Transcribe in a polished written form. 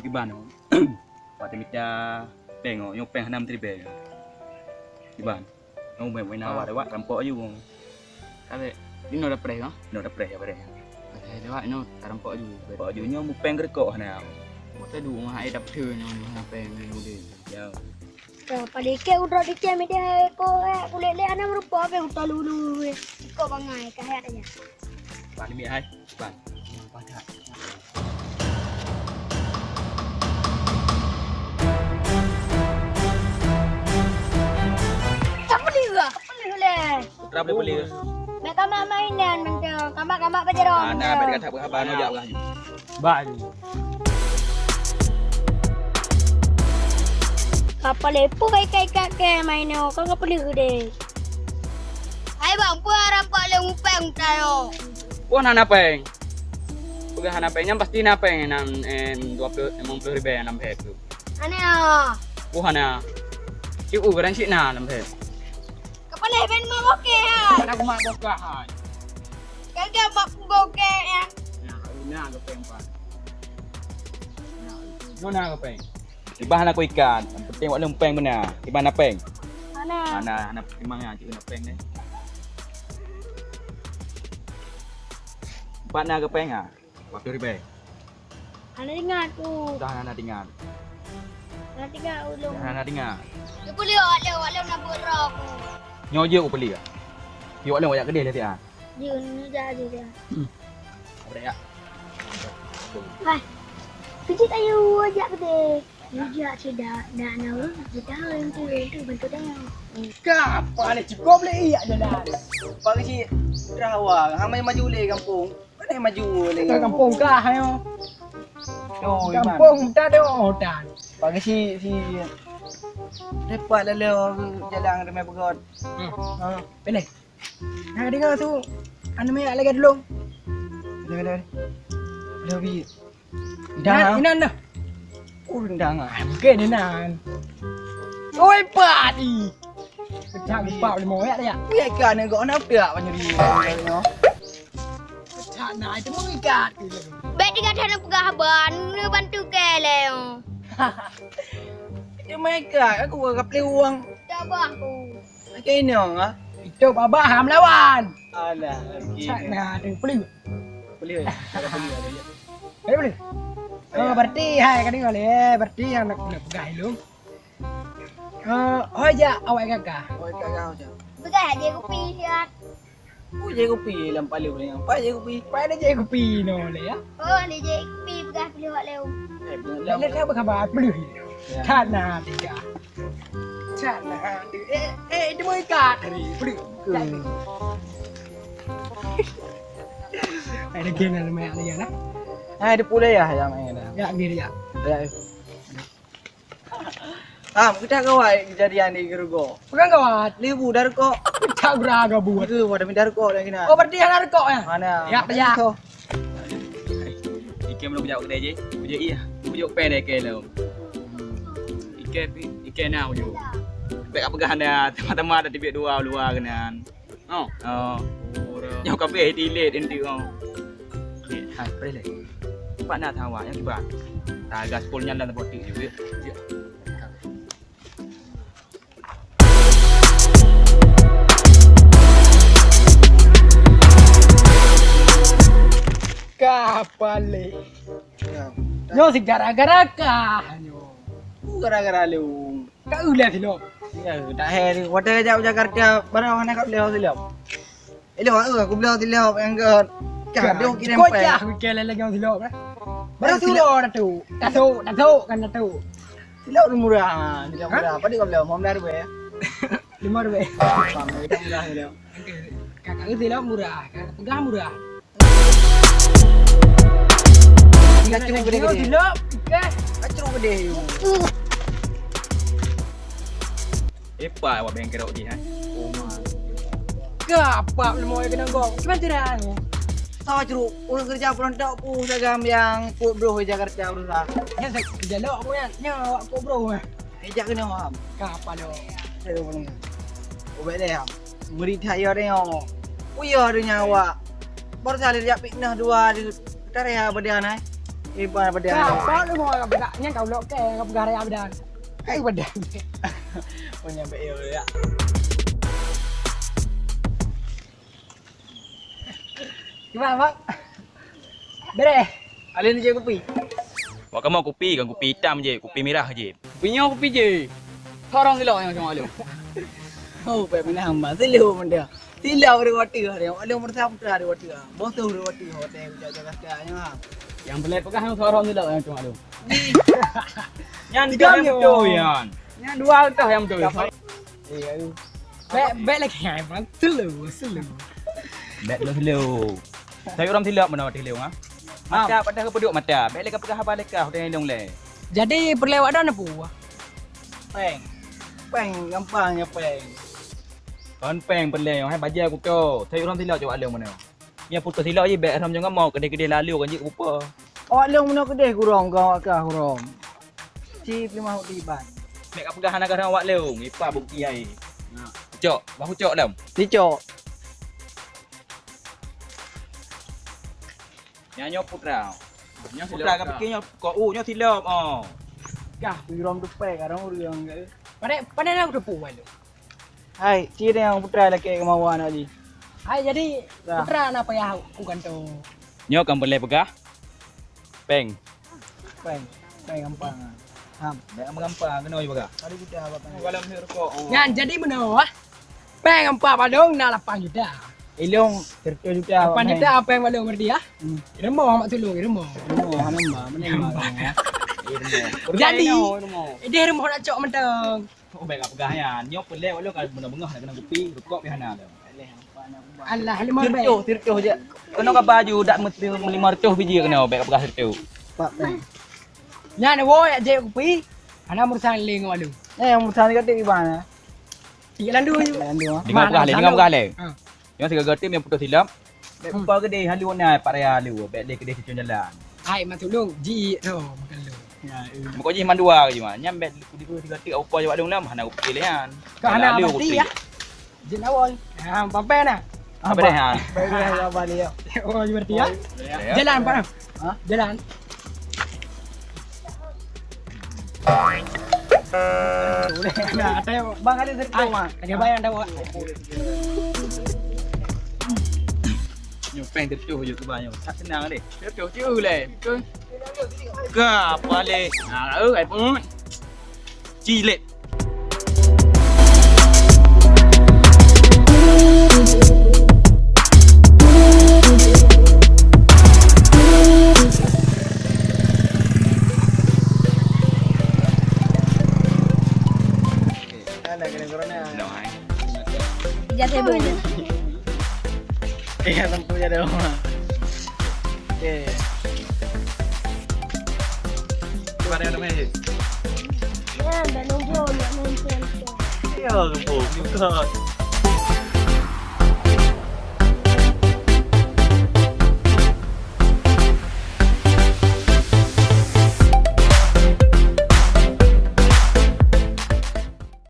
kiban. Pati mitya peng yung peng hanam tribe. Kiban. Yung may nawa dewa rampok ayu. Tapi ini udah pre kan? No da pre ya pre. Dewa ini rampok aja. Rampok ayu nyo mu peng grekok na. Kita dulu nggak ada pre nih apa yang udah. Ya. Palike udah dikit media ko kulit le ana merupa apa udah lulu ko bangai kayak aja. Pan mi hai. Pan. Pada. Kapali le. Rap le beli. Mek kama mainan mentang kama pajaron. Ana pada kata apa no jak lah. Baju. Kapal lepo kai main kau kapal gede. Hai bang, puara pale upeng tayo. Pun hana peng. Bukan hana pengnya pasti hana peng enam 50 ribu enam itu. Ane ah. Hana. Si ukuran si na enam itu. Kapal ben mau oke ha. Aku mak bokahan. Kagak mak boke ya. Nah, aku peng pan. Mana aku peng? Tibahan aku ikan. Yang penting wak lempeng benar. Tibahan peng. Ana. Ana timangnya cik nak peng ni. Empat na ke peng ah. Waktu ribe. Ana dengar tu. Dah ana dengar. Ana dengar ulung. Ana dengar. Tu boleh wak nak borok. Nyo je aku beli ah. Yo wak lem kedai lah ti ah. Jun ni jadi dia. Apa dah ya? Hai. Kecil ayo ajak gede. Ajak cedak dah nak kita yang tu bentuk dia. Kapal ni cukup boleh iya jalan. Pagi si Rawang, hang mai maju le kampung. Mana maju le Kampung kah ayo. Oh, Kampung tak ada hotel. Pagi si lepas lalu jalan ramai pegot. Ha, Pilih. Nak dengar tu. Anu mai lagi dulu. dah. Lebih. Dah, ini dah. Oh, rendang ah. Mungkin nan. Oi padi. Kecak lupa boleh mau ya dia. Ya ikan ni kau nak tak banyak dia. Kecak nak itu mau ikat. Bet dengan sana pegaban ni bantu ke leo. Dia mai ikan aku agak pelih uang. Coba aku. Macam ini ah. Itu baba ham lawan. Alah, Kecak nak ada pelih. boleh. Ada boleh ada. Boleh. Oh, berarti hai kan boleh. Berarti yang nak pegang lu. Oh ya, awak kakak. Oh, kagak je. Betul aja kopi siat. Oh, je kopi lam paling boleh. Apa je kopi? Pada je kopi no le ya. Oh, ni je kopi pegah pilih wak leo. Lalu saya berkhabar pelih. Cak nak tiga. Cak nak. Dia mau ikat hari. Pelih. Ada game yang main lagi nak. Ada pula ya yang main dah. Ya diri ya. Ya. Kita kawai kejadian di Gerugo. Bukan kawat. Libu darko. Cak beraga buat. Itu pada min darko lagi nak. Oh berarti yang ada kok ya. Mana? Ya. Ikan belum jauh kedai je. Ujuk iya. Ujuk pen dek lo. Ikan na ujuk. Baik apa gah anda teman-teman ada tibik dua luar kenan. Oh. Yang kabeh delete nanti oh. Hai, boleh. Pak nak tahu yang tiba. Tagas pun nyala tempat juga. Kapal le. Yo si gara-gara kah. Gara-gara lu. Kau ulah silo. Ya, tak hari. Wadah jauh Jakarta. Barang mana kau beliau silap. Elok aku beliau silap yang ke. Kan dia kirim Kau pe. jah kele lagi yang silo. Baru silo dah tu. Dah tu kan dah tu. Silap tu murah. Silap murah. Apa dia kau beliau? 15 ribu ya. 5 ribu. Pamai tak murah beliau. Kakak itu silo murah. Kakak pegang murah. Kacau gede-gede. Silo. Ke. Kacau gede. Epa awak bengkel roti ha. Kapal mau kena gong. Cuman tidak. Sama jeruk. Orang kerja perontak pu sagam yang put bro di Jakarta berusaha. Ya saya kerja lo aku ya. Nyawa aku bro. Ejak kena faham. Kapal lo. Saya pun. Obek dia. Murid saya dia. Oh ya dia nyawa. Baru salir jak fitnah dua di Tareha badian ai. Ipan pedan. Apa lu mau bedaknya kau lo ke gara ya bedan. Bedan. Punya BO ya. Gimana, Bang? Bere. Alin je kopi. Wak kamu kopi kan kopi hitam je, kopi merah je. Punya kopi je. Thorong silap yang macam alu. Oh, pe mana hamba silap benda. Silap ada wati hari. Alu merasa putra ada wati. Bosau ada wati hotel jaga kastanya ha. Yang boleh pegang yang thorong silap yang macam alu. Yang Tiga tiga yang betul yan. Yang dua tah yang betul. Iya. Be lagi hai bang. Selu. Bet lo silap. Saya orang silap mana wati silap ha. Mata pada ke peduk mata. Bet leka pegang apa leka hotel yang le. Jadi perlewat dah apa? Peng. Peng gampangnya peng. Kan peng pelai yang hai baja aku tu. Saya orang silap jawab alu mana. Ni putus silap je bet ram jangan mau kedai-kedai lalu kan je rupa. Oh, lu mana kedai kurang kau akak kurang. Cip 5 tiban. Nek kat pegang anak awak lu, ngipa bukti ai. Cok, bahu cok lam. Dicok. Nyanyo putra. Nyanyo putra kan pikirnya kau nyo silap oh. Kah, kurang tu pek kadang orang ke. Pada nak udah puas lu. Hai, ciri yang putra laki kemauan aja. Hai jadi putra apa ya aku kan tu. Nyo kan boleh pegah. Peng. Peng. Peng gampang. Ham. Nek mengampang kena je pegah. Tadi kita apa tanya. Kalau mesti rokok. Ngan jadi mana ah? Peng empat balong nak 8 juta. Ilong terke juta. 8 juta apa yang balong berdia? Remah mak tolong remah. Oh, hanamba, mana ya. Jadi dia remah nak cok mentang. Oh baik pegah ya. Nyo pelai walau kan bengah nak kena kopi, rokok pi hana tu. Allah lemah baik. Tirtoh je. Kena ke baju dak mesti 500 biji kena baik pegah tu. Pak peng. Nya ne wo ya je kopi. Ana murusan ling walu. Yang mutan kata di mana? 3 landu je. Landu. Dengar pegah le. Ha. Yang tiga gertim yang putus silap. Baik upah kedai halu na Pak Raya halu. Baik dia kedai kecun jalan. Hai mak tolong ji tu makan lu. Ya, Muka je mandua ke cuma. Nyam baik di tiga tik upah jawab dong lam hana kopi lehan. Ka ana mati ya. Jin awal. Ha pape na. Apa dah han? baik dah balik ya. Oh berarti ya. Jalan apa? Ha? Jalan. Nah, ada Bang ada tirtoh mah. ada bayang dah buat. Nyo peng tertuh je tu banyak. Tak senang deh. Tertuh je le. Betul. Ke apa le? Ha, ai pun. Cilet. Ada kena corona. Dah. Jatuh boleh. Iya, tempuh je dah. Okey. Pada ada message. Ya, dah nombor nak main. Ya, tempuh. Buka.